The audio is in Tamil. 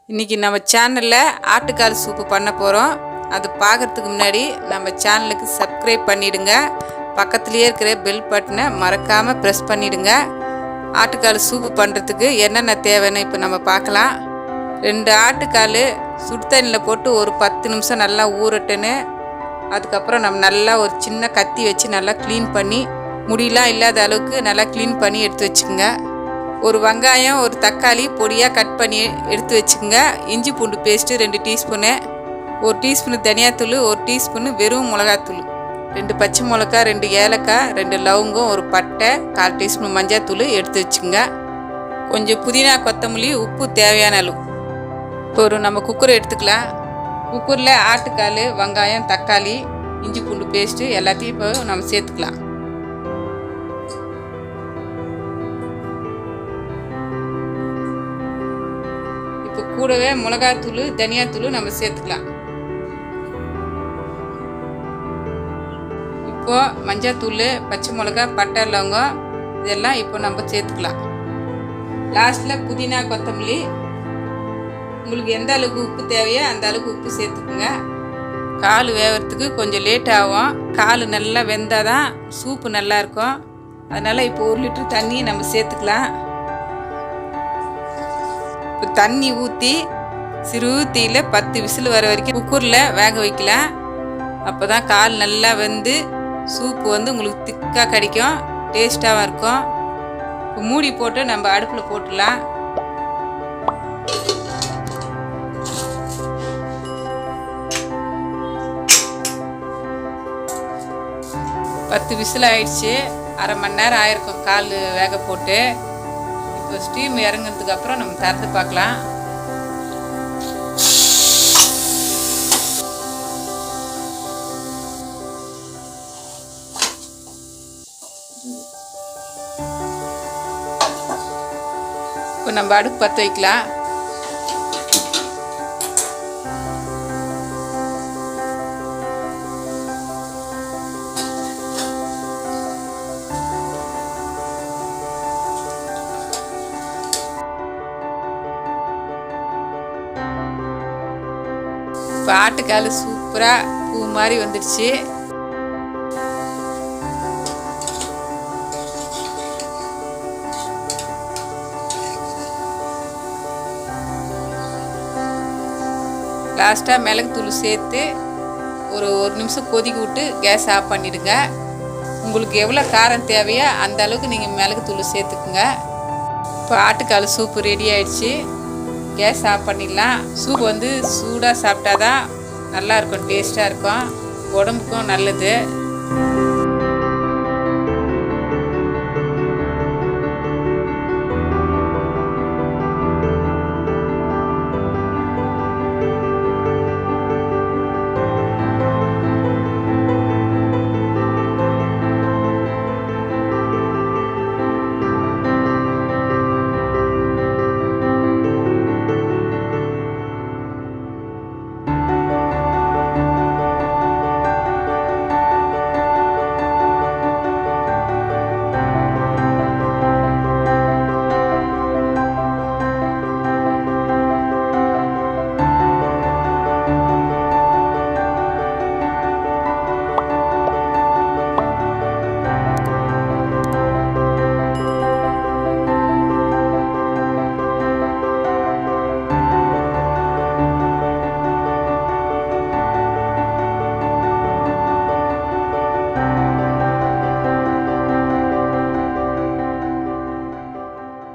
இன்றைக்கி நம்ம சேனலில் ஆட்டுக்கால் சூப்பு பண்ண போகிறோம். அது பார்க்குறதுக்கு முன்னாடி நம்ம சேனலுக்கு சப்ஸ்கிரைப் பண்ணிவிடுங்க. பக்கத்துலேயே இருக்கிற பெல் பட்டனை மறக்காமல் ப்ரெஸ் பண்ணிவிடுங்க. ஆட்டுக்கால் சூப்பு பண்ணுறதுக்கு என்னென்ன தேவைன்னு இப்போ நம்ம பார்க்கலாம். 2 ஆட்டுக்கால் சுடு தண்ணியில் போட்டு ஒரு 10 நிமிஷம் நல்லா ஊறட்டுன்னு. அதுக்கப்புறம் நம்ம நல்லா ஒரு சின்ன கத்தி வச்சு நல்லா க்ளீன் பண்ணி முடியெல்லாம் இல்லாத அளவுக்கு நல்லா க்ளீன் பண்ணி எடுத்து வச்சுக்கோங்க. ஒரு வெங்காயம் ஒரு தக்காளி பொடியாக கட் பண்ணி எடுத்து வச்சுக்கோங்க. இஞ்சி பூண்டு பேஸ்ட்டு 2 டீஸ்பூனு, 1 டீஸ்பூனு தனியாத்தூள், 1 டீஸ்பூனு வெறும் மிளகாத்தூள், 2 பச்சை மிளகா, 2 ஏலக்காய், 2 லவங்கம், ஒரு பட்டை, 1/4 டீஸ்பூன் மஞ்சள்தூள் எடுத்து வச்சுக்கோங்க. கொஞ்சம் புதினா கொத்தமல்லி, உப்பு தேவையான அளவு. இப்போ நம்ம குக்கரை எடுத்துக்கலாம். குக்கரில் ஆட்டுக்கால், வெங்காயம், தக்காளி, இஞ்சி பூண்டு பேஸ்ட்டு எல்லாத்தையும் இப்போ நம்ம சேர்த்துக்கலாம். இப்போ கூடவே மிளகாத்தூள் தனியாத்தூள் நம்ம சேர்த்துக்கலாம். இப்போ மஞ்சத்தூள், பச்சை மிளகா, பட்டை, லவங்கம் இதெல்லாம் இப்போ நம்ம சேர்த்துக்கலாம். லாஸ்ட்டில் புதினா கொத்தமல்லி, உங்களுக்கு எந்த அளவுக்கு உப்பு தேவையோ அந்த அளவுக்கு உப்பு சேர்த்துக்குங்க. கால் வேகிறதுக்கு கொஞ்சம் லேட் ஆகும். கால் நல்லா வெந்தால் தான் சூப்பு நல்லாயிருக்கும். அதனால் இப்போ 1 லிட்டர் தண்ணி நம்ம சேர்த்துக்கலாம். இப்போ தண்ணி ஊற்றி சிறு தீயில் 10 விசில் வர வரைக்கும் குக்கரில் வேக வைக்கலாம். அப்போ தான் கால் நல்லா வெந்து சூப்பு உங்களுக்கு திக்காக கிடைக்கும், டேஸ்ட்டாகவும் இருக்கும். இப்போ மூடி போட்டு நம்ம அடுப்பில் போட்டுடலாம். பத்து விசில் ஆயிடுச்சு. அரை மணி நேரம் ஆயிருக்கும் கால் வேக போட்டு. இப்போ ஸ்டீம் இறங்குறதுக்கு அப்புறம் நம்ம திறந்து பார்க்கலாம். இப்போ நம்ம அடுப்பு பற்ற வைக்கலாம். இப்போ ஆட்டுக்கால் சூப்பராக பூ மாதிரி வந்துடுச்சு. லாஸ்ட்டாக மிளகுத்தூள் சேர்த்து ஒரு நிமிஷம் கொதிக்க விட்டு கேஸ் ஆஃப் பண்ணிவிடுங்க. உங்களுக்கு எவ்வளோ காரம் தேவையோ அந்த அளவுக்கு நீங்கள் மிளகுத்தூள் சேர்த்துக்குங்க. இப்போ ஆட்டுக்கால் சூப்பு ரெடி ஆயிடுச்சு. கேஸ் ஆஃப் பண்ணிடலாம். சூப் சூடாக சாப்பிட்டா தான் நல்லாயிருக்கும், டேஸ்ட்டாக இருக்கும், உடம்புக்கும் நல்லது.